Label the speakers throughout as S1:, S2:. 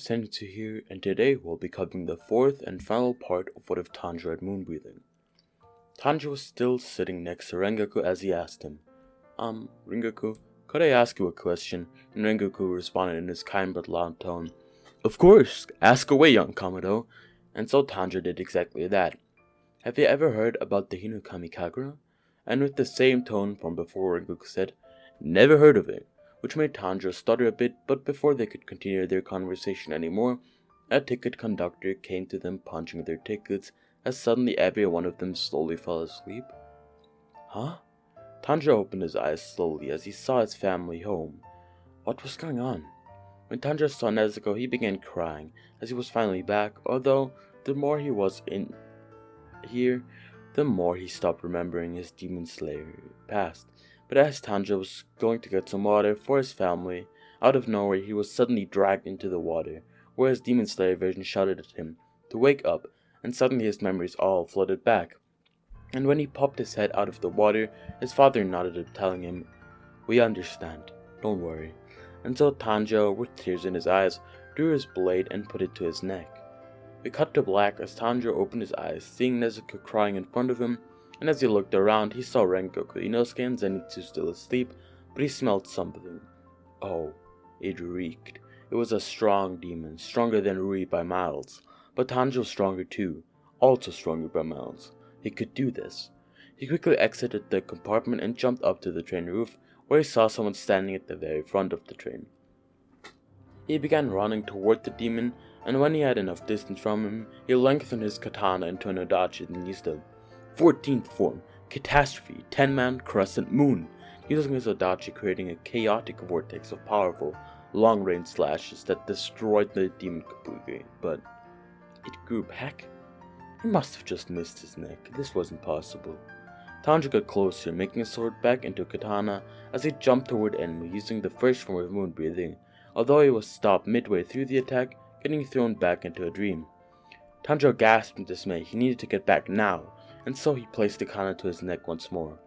S1: Senitsu here, and today we'll be covering the fourth and final part of what if Tanjiro had moon breathing. Tanjiro was still sitting next to Rengoku as he asked him, Rengoku, could I ask you a question? And Rengoku responded in his kind but loud tone, Of course, ask away, young Kamado. And so Tanjiro did exactly that. Have you ever heard about the Hinokami Kagura? And with the same tone from before, Rengoku said, Never heard of it, which made Tanjiro stutter a bit, but before they could continue their conversation anymore, a ticket conductor came to them punching their tickets as suddenly every one of them slowly fell asleep. Huh? Tanjiro opened his eyes slowly as he saw his family home. What was going on? When Tanjiro saw Nezuko, he began crying as he was finally back, although the more he was in here, the more he stopped remembering his Demon Slayer past. But as Tanjiro was going to get some water for his family, out of nowhere he was suddenly dragged into the water, where his Demon Slayer version shouted at him to wake up, and suddenly his memories all flooded back. And when he popped his head out of the water, his father nodded at him, telling him, We understand, don't worry. And so Tanjiro, with tears in his eyes, drew his blade and put it to his neck. We cut to black as Tanjiro opened his eyes, seeing Nezuko crying in front of him, and as he looked around, he saw Rengoku, Inosuke, and Zenitsu still asleep, but he smelled something. Oh, it reeked. It was a strong demon, stronger than Rui by miles, but Tanjiro was stronger too, also stronger by miles. He could do this. He quickly exited the compartment and jumped up to the train roof, where he saw someone standing at the very front of the train. He began running toward the demon, and when he had enough distance from him, he lengthened his katana into an odachi and used the 14th form, Catastrophe, 10-man crescent moon, using his odachi creating a chaotic vortex of powerful, long-range slashes that destroyed the demon completely, but it grew back? He must have just missed his neck. This wasn't possible. Tanjiro got closer, making his sword back into a katana as he jumped toward Enmu using the first form of moon breathing, although he was stopped midway through the attack, getting thrown back into a dream. Tanjiro gasped in dismay. He needed to get back now, and so he placed the katana to his neck once more.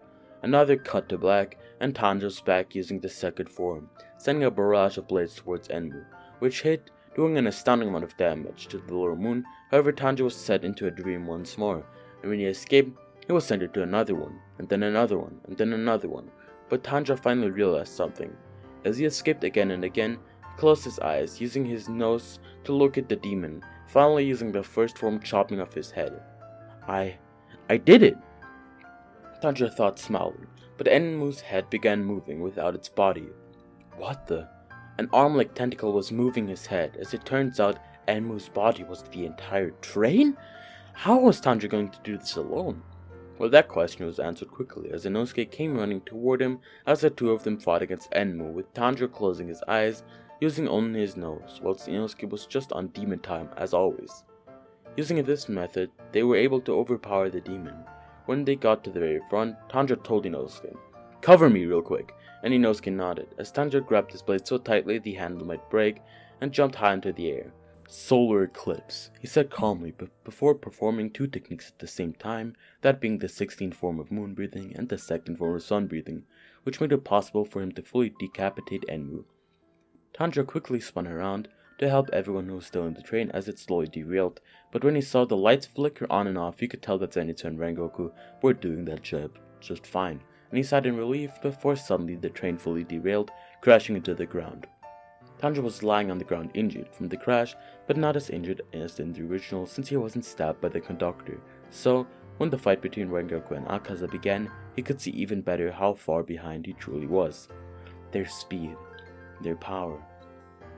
S1: Another cut to black, and Tanjiro's back using the second form, sending a barrage of blades towards Enmu, which hit, doing an astounding amount of damage to the lower moon. However, Tanjiro was set into a dream once more, and when he escaped, he was sent into another one, and then another one, and then another one. But Tanjiro finally realized something. As he escaped again and again, he closed his eyes, using his nose to look at the demon, finally using the first form chopping off his head. I did it! Tanjiro thought, smiling, but Enmu's head began moving without its body. What the? An arm-like tentacle was moving his head. As it turns out, Enmu's body was the entire train? How was Tanjiro going to do this alone? Well, that question was answered quickly as Inosuke came running toward him as the two of them fought against Enmu, with Tanjiro closing his eyes, using only his nose, whilst Inosuke was just on demon time as always. Using this method, they were able to overpower the demon. When they got to the very front, Tanjiro told Inosuke, Cover me real quick, and Inosuke nodded, as Tanjiro grabbed his blade so tightly the handle might break, and jumped high into the air. Solar eclipse, he said calmly, but before performing two techniques at the same time, that being the 16th form of moon breathing and the second form of sun breathing, which made it possible for him to fully decapitate Enmu. Tanjiro quickly spun around to help everyone who was still in the train as it slowly derailed, but when he saw the lights flicker on and off, he could tell that Zenitsu and Rengoku were doing that job just fine, and he sighed in relief before suddenly the train fully derailed, crashing into the ground. Tanjiro was lying on the ground injured from the crash, but not as injured as in the original since he wasn't stabbed by the conductor, so when the fight between Rengoku and Akaza began, he could see even better how far behind he truly was. Their speed, their power.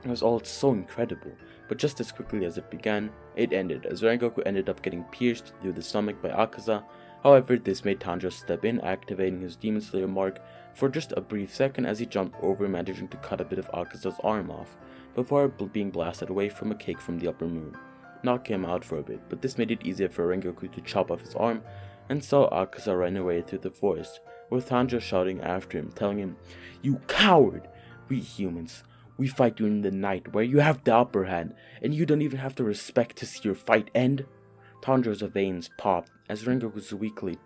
S1: It was all so incredible, but just as quickly as it began, it ended, as Rengoku ended up getting pierced through the stomach by Akaza. However, this made Tanjiro step in, activating his Demon Slayer mark for just a brief second as he jumped over, managing to cut a bit of Akaza's arm off, before being blasted away from a cake from the upper moon, knocking him out for a bit, but this made it easier for Rengoku to chop off his arm, and so Akaza ran away through the forest, with Tanjiro shouting after him, telling him, You coward! We humans, we fight you in the night where you have the upper hand, and you don't even have the respect to see your fight end? Tanjiro's veins popped as Rengoku's weakly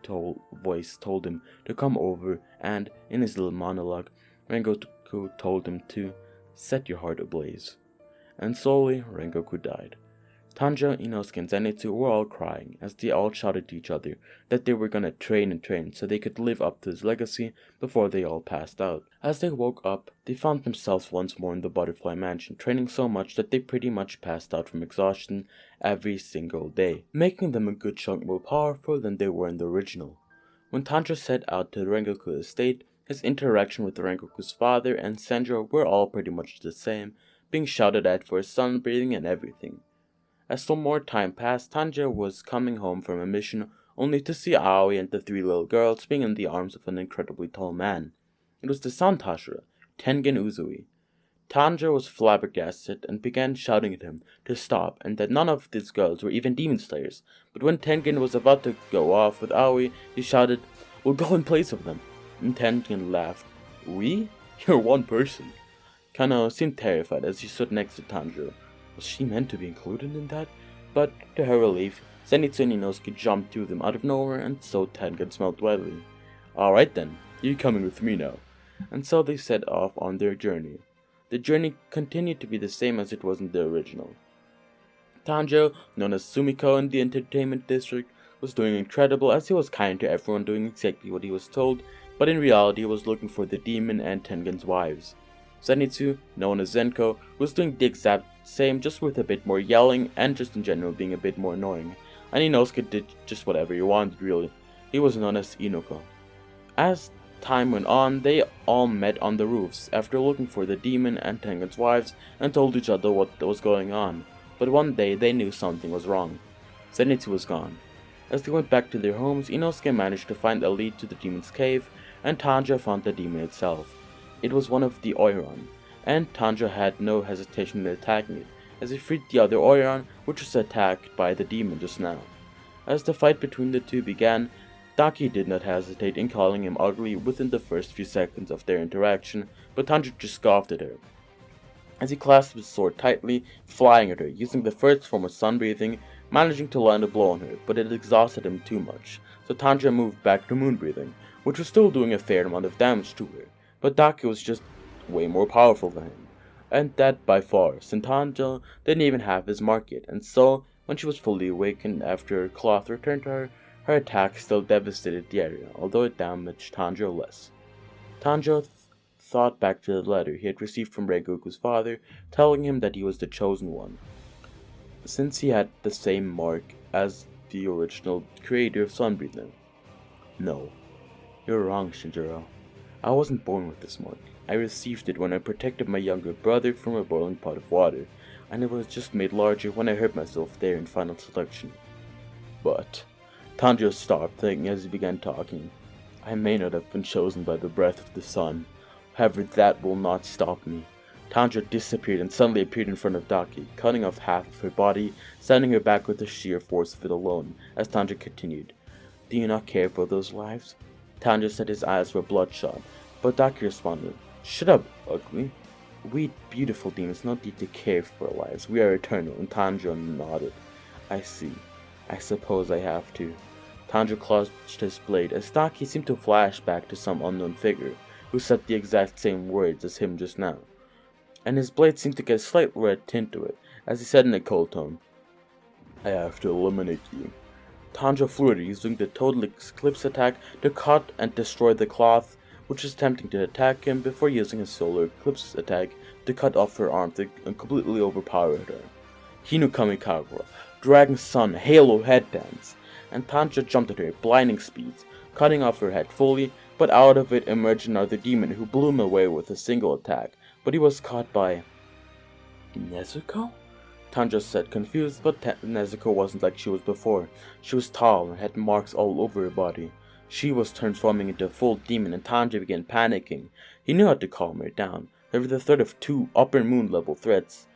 S1: voice told him to come over, and in his little monologue, Rengoku told him to set your heart ablaze. and slowly Rengoku died. Tanjiro, Inosuke, and Zenitsu were all crying as they all shouted to each other that they were gonna train and train so they could live up to his legacy before they all passed out. As they woke up, they found themselves once more in the Butterfly Mansion, training so much that they pretty much passed out from exhaustion every single day, making them a good chunk more powerful than they were in the original. When Tanjiro set out to the Rengoku estate, his interaction with Rengoku's father and Sanjiro were all pretty much the same, being shouted at for his sunbathing and everything. As some more time passed, Tanjiro was coming home from a mission only to see Aoi and the three little girls being in the arms of an incredibly tall man. It was the Sun Tashira, Tengen Uzui. Tanjiro was flabbergasted and began shouting at him to stop and that none of these girls were even demon slayers, but when Tengen was about to go off with Aoi, he shouted, "We'll go in place of them," and Tengen laughed. "We? You're one person." Kano seemed terrified as she stood next to Tanjiro. Was she meant to be included in that? But, to her relief, Zenitsu and Inosuke jumped to them out of nowhere, and so Tengen smiled widely. "Alright then, you're coming with me now." And so they set off on their journey. The journey continued to be the same as it was in the original. Tanjiro, known as Sumiko in the entertainment district, was doing incredible as he was kind to everyone, doing exactly what he was told, but in reality he was looking for the demon and Tengen's wives. Zenitsu, known as Zenko, was doing the exact same, just with a bit more yelling and just in general being a bit more annoying. And Inosuke did just whatever he wanted, really. He was known as Inoko. As time went on, they all met on the roofs after looking for the demon and Tengen's wives and told each other what was going on. But one day they knew something was wrong. Zenitsu was gone. As they went back to their homes, Inosuke managed to find a lead to the demon's cave, and Tanjiro found the demon itself. It was one of the Oiron, and Tanjiro had no hesitation in attacking it, as he freed the other Oiron, which was attacked by the demon just now. As the fight between the two began, Daki did not hesitate in calling him ugly within the first few seconds of their interaction, but Tanjiro just scoffed at her, as he clasped his sword tightly, flying at her, using the first form of sunbreathing, managing to land a blow on her, but it exhausted him too much, so Tanjiro moved back to moonbreathing, which was still doing a fair amount of damage to her. But Daki was just way more powerful than him, and that by far, since Tanjiro didn't even have his mark yet, and so, when she was fully awakened after her cloth returned to her, her attack still devastated the area, although it damaged Tanjiro less. Tanjiro thought back to the letter he had received from Rengoku's father, telling him that he was the chosen one, since he had the same mark as the original creator of Sunbreathing. "No, you're wrong, Shinjiro. I wasn't born with this mark. I received it when I protected my younger brother from a boiling pot of water, and it was just made larger when I hurt myself there in final selection." But Tanjiro stopped thinking as he began talking. "I may not have been chosen by the breath of the sun. However, that will not stop me." Tanjiro disappeared and suddenly appeared in front of Daki, cutting off half of her body, sending her back with the sheer force of it alone, as Tanjiro continued. "Do you not care for those lives?" Tanjiro said his eyes were bloodshot, but Daki responded, "Shut up, ugly. We beautiful demons don't need to care for our lives. We are eternal," and Tanjiro nodded. "I see. I suppose I have to." Tanjiro clutched his blade as Daki seemed to flash back to some unknown figure, who said the exact same words as him just now. And his blade seemed to get a slight red tint to it, as he said in a cold tone, "I have to eliminate you." Tanjiro flew at her, using the Total Eclipse attack to cut and destroy the cloth, which was attempting to attack him before using his Solar Eclipse attack to cut off her arm and completely overpower her. Hinu Kamikawa, Dragon Sun, Halo Head Dance, and Tanjiro jumped at her at blinding speeds, cutting off her head fully, but out of it emerged another demon who blew him away with a single attack, but he was caught by Nezuko? Tanjiro said, confused, but Nezuko wasn't like she was before. She was tall and had marks all over her body. She was transforming into a full demon, and Tanjiro began panicking. He knew how to calm her down. However, the threat of 2 upper moon level threats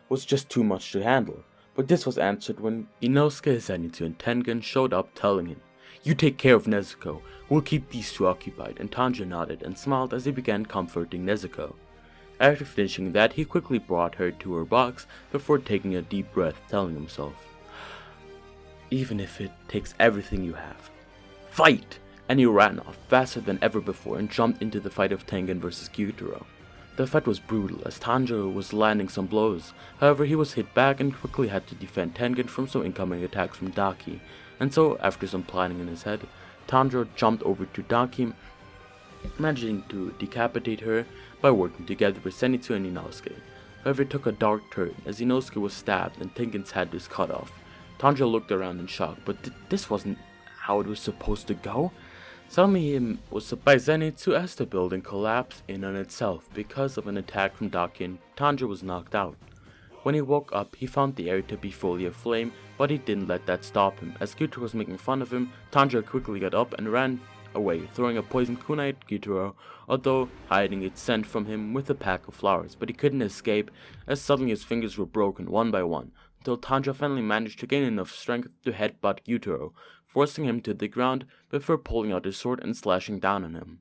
S1: was just too much to handle. But this was answered when Inosuke, Zenitsu, and Tengen showed up, telling him, "You take care of Nezuko. We'll keep these two occupied." And Tanjiro nodded and smiled as he began comforting Nezuko. After finishing that, he quickly brought her to her box before taking a deep breath, telling himself, "Even if it takes everything you have, fight!" And he ran off faster than ever before and jumped into the fight of Tengen versus Gyutaro. The fight was brutal as Tanjiro was landing some blows. However, he was hit back and quickly had to defend Tengen from some incoming attacks from Daki. And so, after some planning in his head, Tanjiro jumped over to Daki, managing to decapitate her by working together with Zenitsu and Inosuke. However, it took a dark turn as Inosuke was stabbed and Tengen's head was cut off. Tanjiro looked around in shock, but this wasn't how it was supposed to go. Suddenly he was hit by Zenitsu as the building collapsed in on itself because of an attack from Daki and Tanjiro was knocked out. When he woke up, he found the area to be fully aflame, but he didn't let that stop him. As Gyutaro was making fun of him, Tanjiro quickly got up and ran away, throwing a poisoned kunai at Gyutaro, although hiding its scent from him with a pack of flowers. But he couldn't escape, as suddenly his fingers were broken one by one, until Tanjiro finally managed to gain enough strength to headbutt Gyutaro, forcing him to the ground before pulling out his sword and slashing down on him.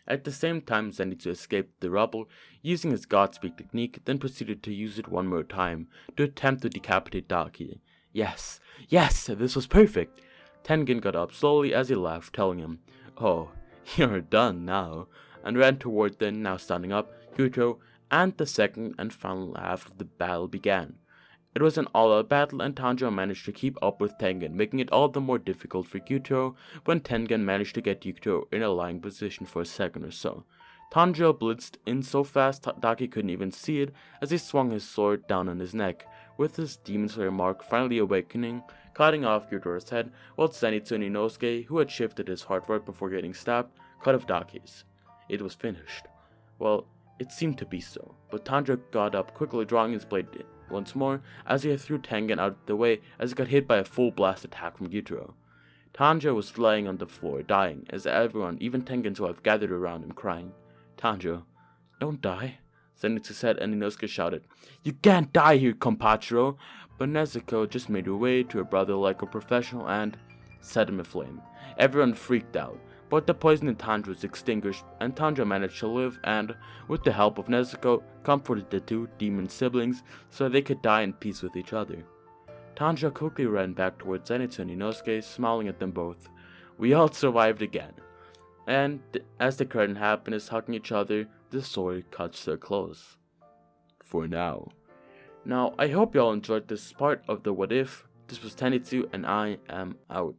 S1: At the same time, Zenitsu escaped the rubble using his Godspeed technique, then proceeded to use it one more time to attempt to decapitate Daki. Yes, this was perfect! Tengen got up slowly as he laughed, telling him, "Oh, you're done now," and ran toward the now standing up Gyutaro, and the second and final half of the battle began. It was an all-out battle and Tanjiro managed to keep up with Tengen, making it all the more difficult for Gyutaro when Tengen managed to get Gyutaro in a lying position for a second or so. Tanjiro blitzed in so fast Daki couldn't even see it as he swung his sword down on his neck, with his Demon Slayer mark finally awakening, cutting off Gyutaro's head, while Zenitsu and Inosuke, who had shifted his heart right before getting stabbed, cut off Daki's. It was finished. Well, it seemed to be so, but Tanjiro got up, quickly drawing his blade once more as he threw Tengen out of the way as he got hit by a full blast attack from Gyutaro. Tanjiro was lying on the floor, dying, as everyone, even Tengen's wife, gathered around him, crying. "Tanjiro, don't die," Zenitsu said, and Inosuke shouted, "You can't die here, compatro!" But Nezuko just made her way to her brother like a professional and set him aflame. Everyone freaked out, but the poison in Tanjiro was extinguished, and Tanjiro managed to live and, with the help of Nezuko, comforted the two demon siblings so they could die in peace with each other. Tanjiro quickly ran back towards Zenitsu and Inosuke, smiling at them both. "We all survived again." And as the curtain happiness hugging each other, the story cuts their close. For now. Now, I hope y'all enjoyed this part of the What If. This was Tenitsu, and I am out.